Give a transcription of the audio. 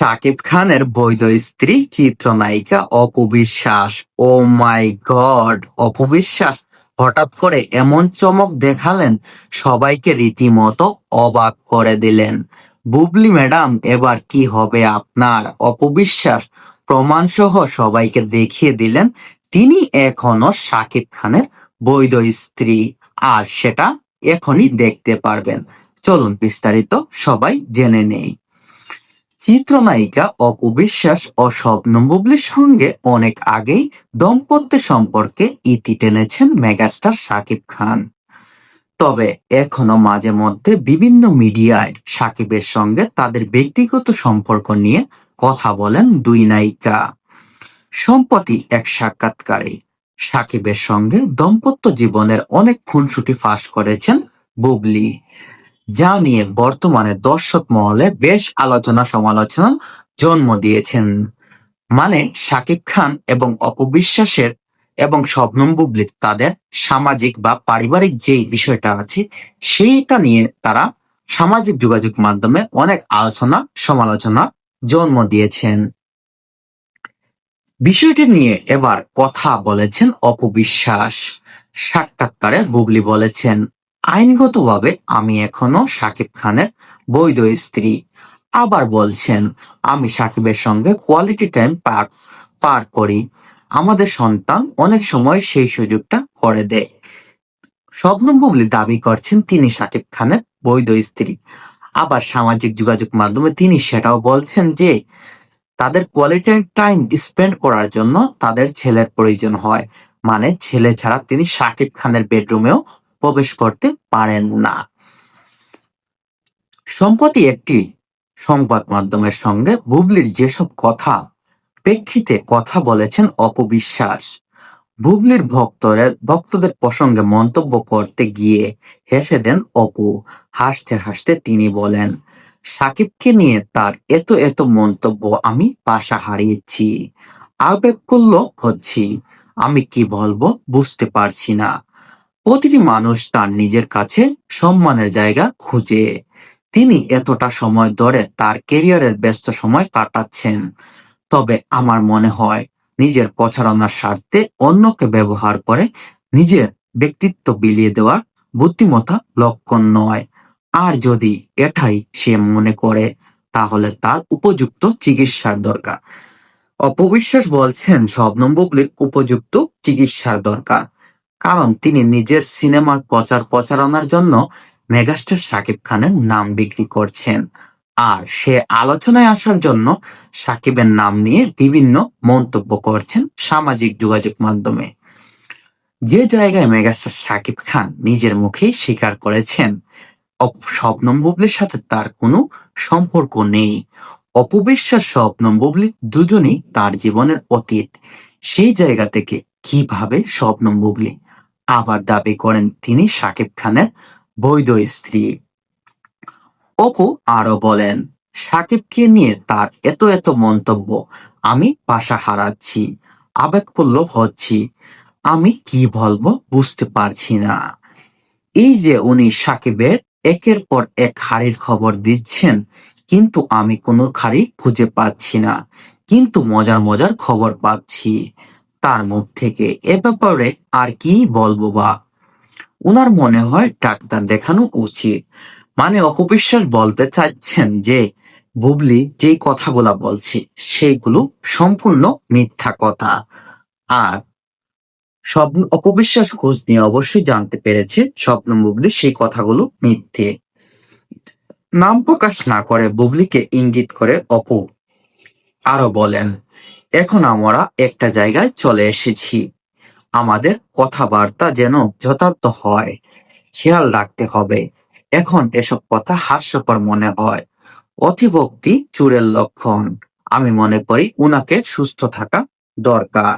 শাকিব খানের বৈধ স্ত্রী চিত্রনায়িকা অপু বিশ্বাস। ও মাই গড, অপু বিশ্বাস হঠাৎ করে এমন চমক দেখালেন, সবাইকে রীতিমতো অবাক করে দিলেন। বুবলি ম্যাডাম, এবার কি হবে আপনার? অপু বিশ্বাস প্রমাণ সহ সবাইকে দেখিয়ে দিলেন তিনি এখনো শাকিব খানের বৈধ স্ত্রী, আর সেটা এখনই দেখতে পারবেন। চলুন বিস্তারিত সবাই জেনে নেই। চিত্রনায়িকা অপু বিশ্বাস ও শবনম বুবলির সঙ্গে অনেক আগেই দাম্পত্য সম্পর্কে ইতি টেনেছেন মেগাস্টার শাকিব খান। তবে এখনো মাঝে মধ্যে বিভিন্ন মিডিয়ায় শাকিবের সঙ্গে তাদের ব্যক্তিগত সম্পর্ক নিয়ে কথা বলেন দুই নায়িকা। সম্প্রতি এক সাক্ষাৎকারে শাকিবের সঙ্গে দাম্পত্য জীবনের অনেক খুনসুটি ফাঁস করেছেন বুবলি, যা নিয়ে বর্তমানে দর্শক মহলে বেশ আলোচনা সমালোচনা জন্ম দিয়েছেন। মানে শাকিব খান এবং অপু বিশ্বাসের এবং শবনম বুবলির তাদের সামাজিক বা পারিবারিক যে বিষয়টা আছে সেইটা নিয়ে তারা সামাজিক যোগাযোগ মাধ্যমে অনেক আলোচনা সমালোচনা জন্ম দিয়েছেন। বিষয়টি নিয়ে এবার কথা বলেছেন অপু বিশ্বাস। সাক্ষাৎকারে বুবলি বলেছেন, আইনগতভাবে আমি এখনো শাকিব খানের বৈধ স্ত্রী। আবার বলছেন, আমি শাকিবের সঙ্গে কোয়ালিটি টাইম পার করি। আমাদের সন্তান অনেক সময় সেই সুযোগটা করে দেয়। শবনম বুবলি দাবি করছেন তিনি শাকিব খানের বৈধ স্ত্রী। আবার সামাজিক যোগাযোগ মাধ্যমে তিনি সেটাও বলছেন যে তাদের কোয়ালিটি টাইম স্পেন্ড করার জন্য তাদের ছেলের প্রয়োজন হয়। মানে ছেলে ছাড়া তিনি শাকিব খানের বেডরুমেও প্রবেশ করতে পারেন না। সম্প্রতি একটি সংবাদ মাধ্যমের সঙ্গে বুবলির যেসব কথা প্রেক্ষিতে কথা বলেছেন অপু বিশ্বাস। বুবলির ভক্তদের প্রসঙ্গে মন্তব্য করতে গিয়ে হেসে দেন অপু। হাসতে হাসতে তিনি বলেন, সাকিবকে নিয়ে তার এত এত মন্তব্য আমি পাশা হারিয়েছি, আবেগপ্রবণ হচ্ছি। আমি কি বলবো বুঝতে পারছি না। প্রতিটি মানুষ তার নিজের কাছে সম্মানের জায়গা খুঁজে। তিনি এতটা সময় ধরে তার ক্যারিয়ারের ব্যস্ত সময় কাটাচ্ছেন। তবে আমার মনে হয় নিজের প্রচারণার স্বার্থে অন্যকে ব্যবহার করে নিজের ব্যক্তিত্ব বিলিয়ে দেওয়া বুদ্ধিমত্তা লক্ষণ নয়। আর যদি এটাই সে মনে করে তাহলে তার উপযুক্ত চিকিৎসার দরকার। অপবিশ্বাস বলছেন শবনম বুবলির উপযুক্ত চিকিৎসার দরকার, কারণ তিনি নিজের সিনেমার প্রচারণার জন্য মেগাস্টার শাকিব খানের নাম বিক্রি করছেন। আর সে আলোচনায় আসার জন্য সাকিবের নাম নিয়ে বিভিন্ন মন্তব্য করছেন সামাজিক যোগাযোগ মাধ্যমে। যে জায়গায় মেগাস্টার শাকিব খান নিজের মুখেই স্বীকার করেছেন শবনম বুবলির সাথে তার কোনো সম্পর্ক নেই। অপু বিশ্বাস শবনম বুবলি দুজনেই তার জীবনের অতীত। সেই জায়গা থেকে কিভাবে শবনম বুবলি আবার দাবি করেন তিনি শাকিব খানের বৈধ স্ত্রী? অপু আরো বলেন, সাকিবকে নিয়ে তার এত এত মন্তব্য আমি পাশা হারাচ্ছি, আবেগপ্রবণ হচ্ছি। আমি কি বলবো বুঝতে পারছি না। এই যে উনি সাকিবের একের পর এক হাড়ির খবর দিচ্ছেন, কিন্তু আমি কোনো হাড়ি খুঁজে পাচ্ছি না, কিন্তু মজার মজার খবর পাচ্ছি তার মুখ থেকে। এ ব্যাপারে আর কি বলবো বা? উনার মনে হয় ডাক্তার দেখানো উচিত। মানে অপবিশ্বাস বলতে চাচ্ছেন যে বুবলি যেই কথাগুলা বলছে সেইগুলো সম্পূর্ণ মিথ্যা কথা। আর অপবিশ্বাস খোঁজ নিয়ে অবশ্যই জানতে পেরেছে শবনম বুবলি সেই কথাগুলো মিথ্যে। নাম প্রকাশ না করে বুবলিকে ইঙ্গিত করে অপু আরো বলেন, এখন আমরা একটা জায়গায় চলে এসেছি। আমাদের কথাবার্তা যেন যথার্থ হয়, খেয়াল রাখতে হবে। এখন এসব কথা হাস্যকর মনে হয়, অতিভক্তি চোরের লক্ষণ। আমি মনে করি উনাকে সুস্থ থাকা দরকার।